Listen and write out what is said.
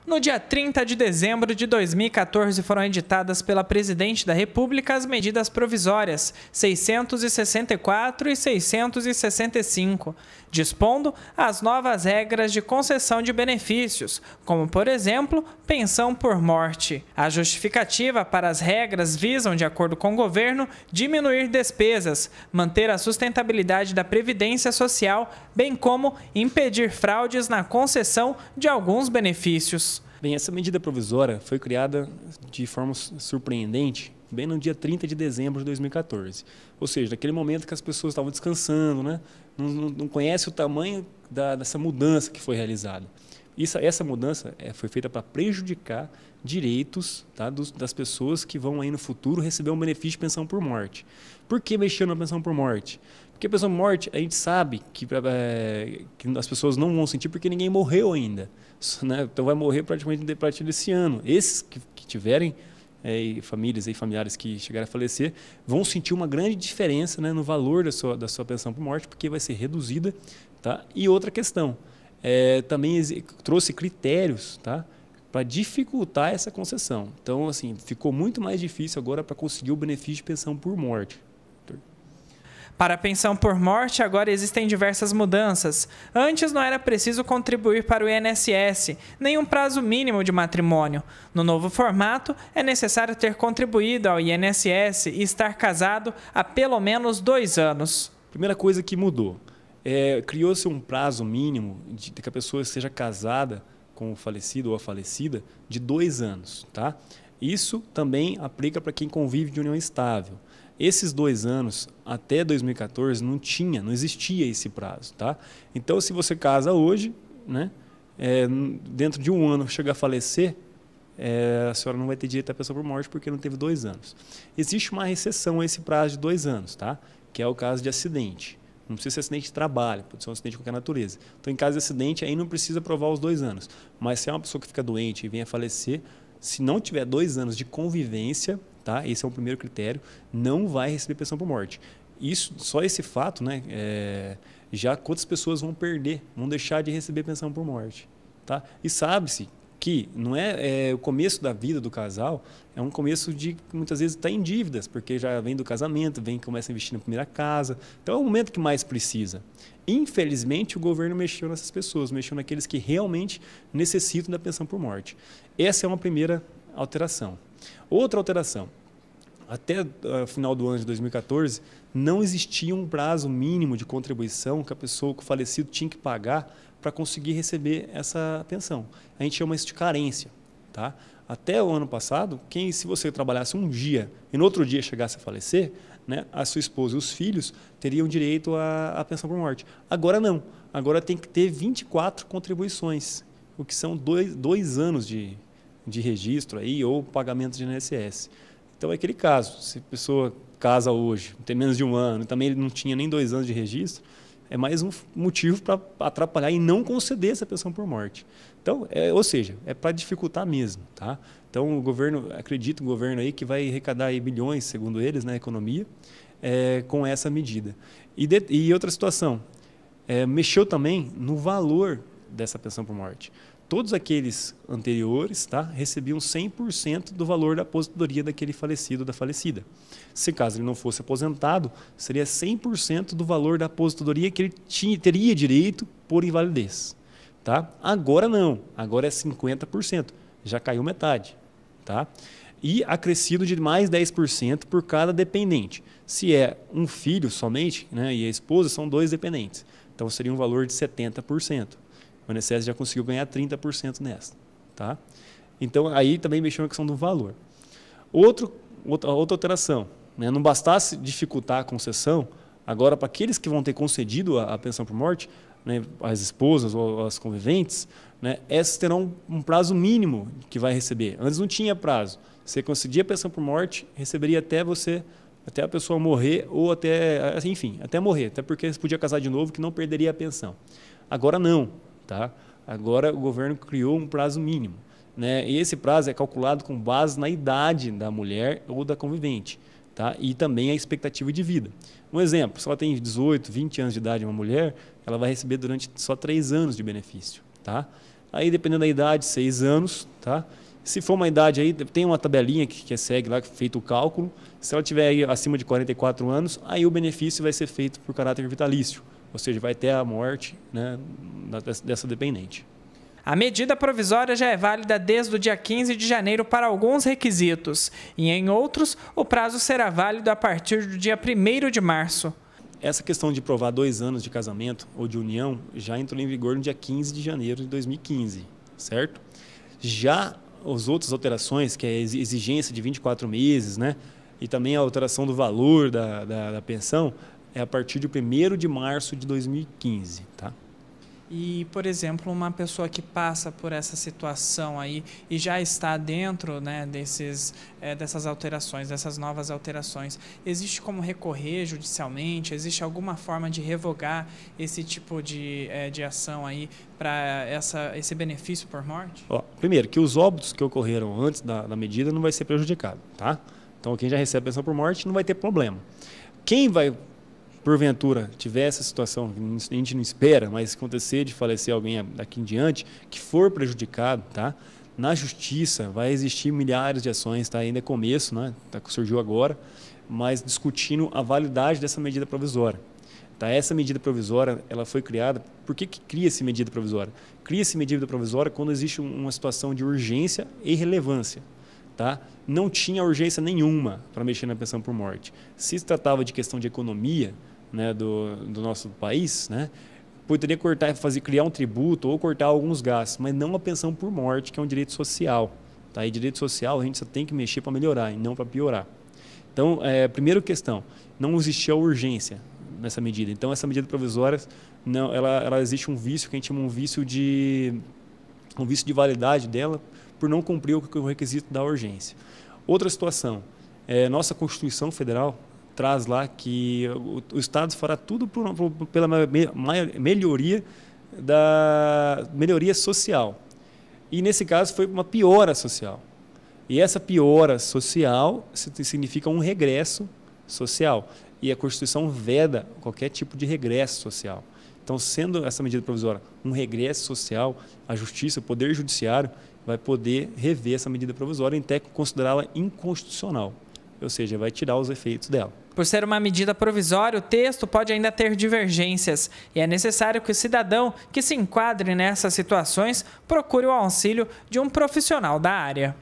No dia 30 de dezembro de 2014 foram editadas pela Presidente da República as medidas provisórias 664 e 665, dispondo as novas regras de concessão de benefícios, como, por exemplo, pensão por morte. A justificativa para as regras visam, de acordo com o governo, diminuir despesas, manter a sustentabilidade da Previdência Social, bem como impedir fraudes na concessão de alguns benefícios. Bem, essa medida provisória foi criada de forma surpreendente bem no dia 30 de dezembro de 2014. Ou seja, naquele momento que as pessoas estavam descansando, né? Não conhece o tamanho dessa mudança que foi realizada. Essa mudança foi feita para prejudicar direitos, tá, das pessoas que vão aí no futuro receber um benefício de pensão por morte. Por que mexer na pensão por morte? Porque a pensão por morte, a gente sabe que as pessoas não vão sentir porque ninguém morreu ainda, né? Então vai morrer praticamente a partir desse ano. Esses que tiverem famílias e familiares que chegarem a falecer vão sentir uma grande diferença, né, no valor da sua pensão por morte, porque vai ser reduzida. Tá? E outra questão, também trouxe critérios, tá, para dificultar essa concessão. Então, assim, ficou muito mais difícil agora para conseguir o benefício de pensão por morte. Para a pensão por morte, agora existem diversas mudanças. Antes não era preciso contribuir para o INSS, nem um prazo mínimo de matrimônio. No novo formato, é necessário ter contribuído ao INSS e estar casado há pelo menos 2 anos. Primeira coisa que mudou, criou-se um prazo mínimo de que a pessoa seja casada com o falecido ou a falecida de 2 anos. Tá? Isso também aplica para quem convive de união estável. Esses 2 anos, até 2014, não existia esse prazo. Tá? Então, se você casa hoje, né, dentro de 1 ano chegar a falecer, a senhora não vai ter direito à pensão por morte porque não teve 2 anos. Existe uma exceção a esse prazo de 2 anos, tá? Que é o caso de acidente. Não precisa ser acidente de trabalho, pode ser um acidente de qualquer natureza. Então, em caso de acidente, aí não precisa provar os 2 anos. Mas se é uma pessoa que fica doente e vem a falecer, se não tiver 2 anos de convivência, tá? Esse é o primeiro critério, não vai receber pensão por morte. Só esse fato, né, já quantas pessoas vão deixar de receber pensão por morte. Tá? E sabe-se que não o começo da vida do casal, é um começo de muitas vezes está em dívidas, porque já vem do casamento, começa a investir na primeira casa. Então é o momento que mais precisa. Infelizmente, o governo mexeu nessas pessoas, mexeu naqueles que realmente necessitam da pensão por morte. Essa é uma primeira alteração. Outra alteração, até o final do ano de 2014, não existia um prazo mínimo de contribuição que a pessoa, que o falecido, tinha que pagar para conseguir receber essa pensão. A gente chama isso de carência. Tá? Até o ano passado, se você trabalhasse um dia e no outro dia chegasse a falecer, né, a sua esposa e os filhos teriam direito à pensão por morte. Agora não. Agora tem que ter 24 contribuições, o que são 2 anos de registro aí, ou pagamento de INSS. Então é aquele caso, se a pessoa casa hoje, tem menos de 1 ano, também não tinha nem 2 anos de registro, é mais um motivo para atrapalhar e não conceder essa pensão por morte. Então, ou seja, é para dificultar mesmo. Tá? Então, o governo aí que vai arrecadar aí bilhões, segundo eles, na economia, com essa medida. E outra situação, mexeu também no valor dessa pensão por morte. Todos aqueles anteriores, tá, recebiam 100% do valor da aposentadoria daquele falecido ou da falecida. Se caso ele não fosse aposentado, seria 100% do valor da aposentadoria que ele teria direito por invalidez. Tá? Agora não, agora é 50%, já caiu metade. Tá? E acrescido de mais 10% por cada dependente. Se é um filho somente, né, e a esposa, são 2 dependentes. Então seria um valor de 70%. O INSS já conseguiu ganhar 30% nessa. Tá? Então, aí também mexeu na questão do valor. Outra alteração, né? Não bastasse dificultar a concessão, agora para aqueles que vão ter concedido a pensão por morte, né, as esposas ou as conviventes, né, essas terão um prazo mínimo que vai receber. Antes não tinha prazo. Você concedia a pensão por morte, receberia até a pessoa morrer ou até morrer, até porque você podia casar de novo que não perderia a pensão. Agora não. Tá? Agora o governo criou um prazo mínimo, né? E esse prazo é calculado com base na idade da mulher ou da convivente, tá? E também a expectativa de vida. Um exemplo, se ela tem 18, 20 anos de idade, uma mulher, ela vai receber durante só 3 anos de benefício. Tá? Aí, dependendo da idade, 6 anos, tá? Se for uma idade aí, tem uma tabelinha que segue lá, feito o cálculo. Se ela tiver aí acima de 44 anos, aí o benefício vai ser feito por caráter vitalício, ou seja, vai ter a morte, né, dessa dependente. A medida provisória já é válida desde o dia 15 de janeiro para alguns requisitos, e em outros, o prazo será válido a partir do dia 1º de março. Essa questão de provar 2 anos de casamento ou de união já entrou em vigor no dia 15 de janeiro de 2015, certo? Já as outras alterações, que é a exigência de 24 meses, né? E também a alteração do valor da pensão, é a partir de 1º de março de 2015, tá? E, por exemplo, uma pessoa que passa por essa situação aí e já está dentro, né, dessas alterações, dessas novas alterações, existe como recorrer judicialmente? Existe alguma forma de revogar esse tipo de ação aí para esse benefício por morte? Primeiro, que os óbitos que ocorreram antes da medida não vai ser prejudicado, tá? Então, quem já recebe pensão por morte não vai ter problema. Quem vai, porventura, tiver essa situação, que a gente não espera, mas acontecer de falecer alguém daqui em diante, que for prejudicado, tá? Na justiça vai existir milhares de ações, tá? Ainda é começo, né? Surgiu agora, mas discutindo a validade dessa medida provisória. Tá? Essa medida provisória, ela foi criada, por que cria-se medida provisória? Cria-se medida provisória quando existe uma situação de urgência e relevância. Tá? Não tinha urgência nenhuma para mexer na pensão por morte. Se tratava de questão de economia, né, do nosso país, né, poderia criar um tributo ou cortar alguns gastos, mas não a pensão por morte, que é um direito social. Tá? E direito social a gente só tem que mexer para melhorar e não para piorar. Então, primeira questão, não existia urgência nessa medida. Então, essa medida provisória, não, ela existe um vício que a gente chama um vício de validade dela, por não cumprir o requisito da urgência. Outra situação, nossa Constituição Federal traz lá que o Estado fará tudo pela melhoria social. E nesse caso foi uma piora social. E essa piora social significa um regresso social. E a Constituição veda qualquer tipo de regresso social. Então, sendo essa medida provisória um regresso social, a Justiça, o Poder Judiciário, vai poder rever essa medida provisória e até considerá-la inconstitucional, ou seja, vai tirar os efeitos dela. Por ser uma medida provisória, o texto pode ainda ter divergências e é necessário que o cidadão que se enquadre nessas situações procure o auxílio de um profissional da área.